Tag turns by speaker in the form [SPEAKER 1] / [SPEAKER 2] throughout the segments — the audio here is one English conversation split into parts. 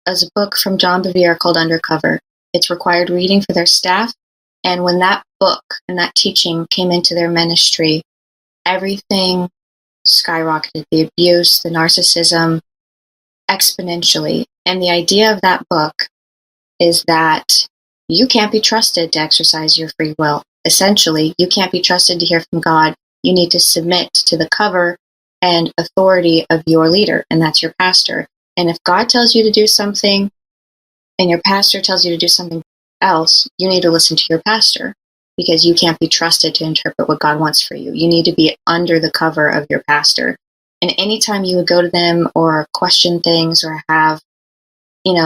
[SPEAKER 1] is a book from John Bevere called Undercover. It's required reading for their staff. And when that book and that teaching came into their ministry, everything skyrocketed. The abuse, the narcissism, exponentially. And the idea of that book is that you can't be trusted to exercise your free will. Essentially, you can't be trusted to hear from God. You need to submit to the cover and authority of your leader, and that's your pastor. And if God tells you to do something and your pastor tells you to do something else, you need to listen to your pastor, because you can't be trusted to interpret what God wants for you. You need to be under the cover of your pastor. And anytime you would go to them or question things or have,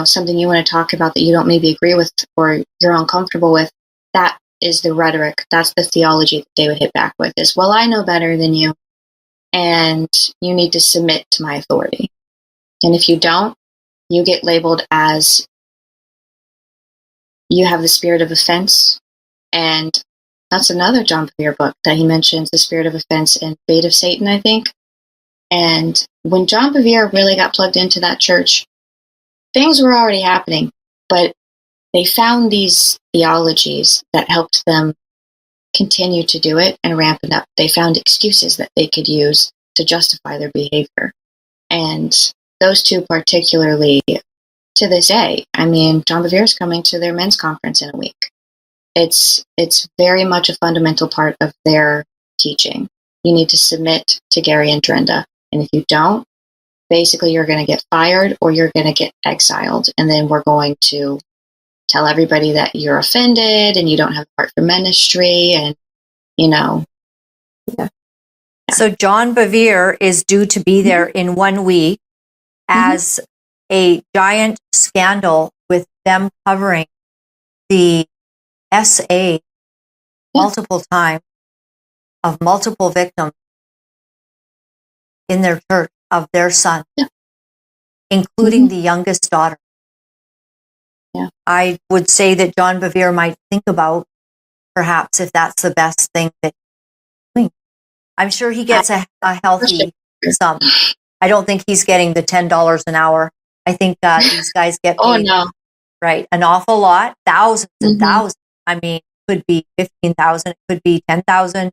[SPEAKER 1] something you want to talk about that you don't maybe agree with or you're uncomfortable with, that is the rhetoric. That's the theology that they would hit back with is, well, I know better than you, and you need to submit to my authority. And if you don't, you get labeled as you have the spirit of offense. And that's another John Bevere book that he mentions, the spirit of offense in Bait of Satan, I think. And when John Bevere really got plugged into that church, things were already happening, but they found these theologies that helped them continue to do it and ramp it up. They found excuses that they could use to justify their behavior. And those two particularly, to this day, John Bevere is coming to their men's conference in a week. It's very much a fundamental part of their teaching. You need to submit to Gary and Drenda. And if you don't, basically you're going to get fired or you're going to get exiled. And then we're going to tell everybody that you're offended and you don't have a heart for ministry. And, Yeah.
[SPEAKER 2] So John Bevere is due to be there in 1 week as a giant scandal with them covering the SA multiple times of multiple victims in their church of their son, including the youngest daughter.
[SPEAKER 1] Yeah.
[SPEAKER 2] I would say that John Bevere might think about perhaps if that's the best thing that he's doing. I'm sure he gets a healthy sum. I don't think he's getting the $10 an hour. I think these guys get paid right an awful lot, thousands and thousands. Could be 15,000, it could be 10,000.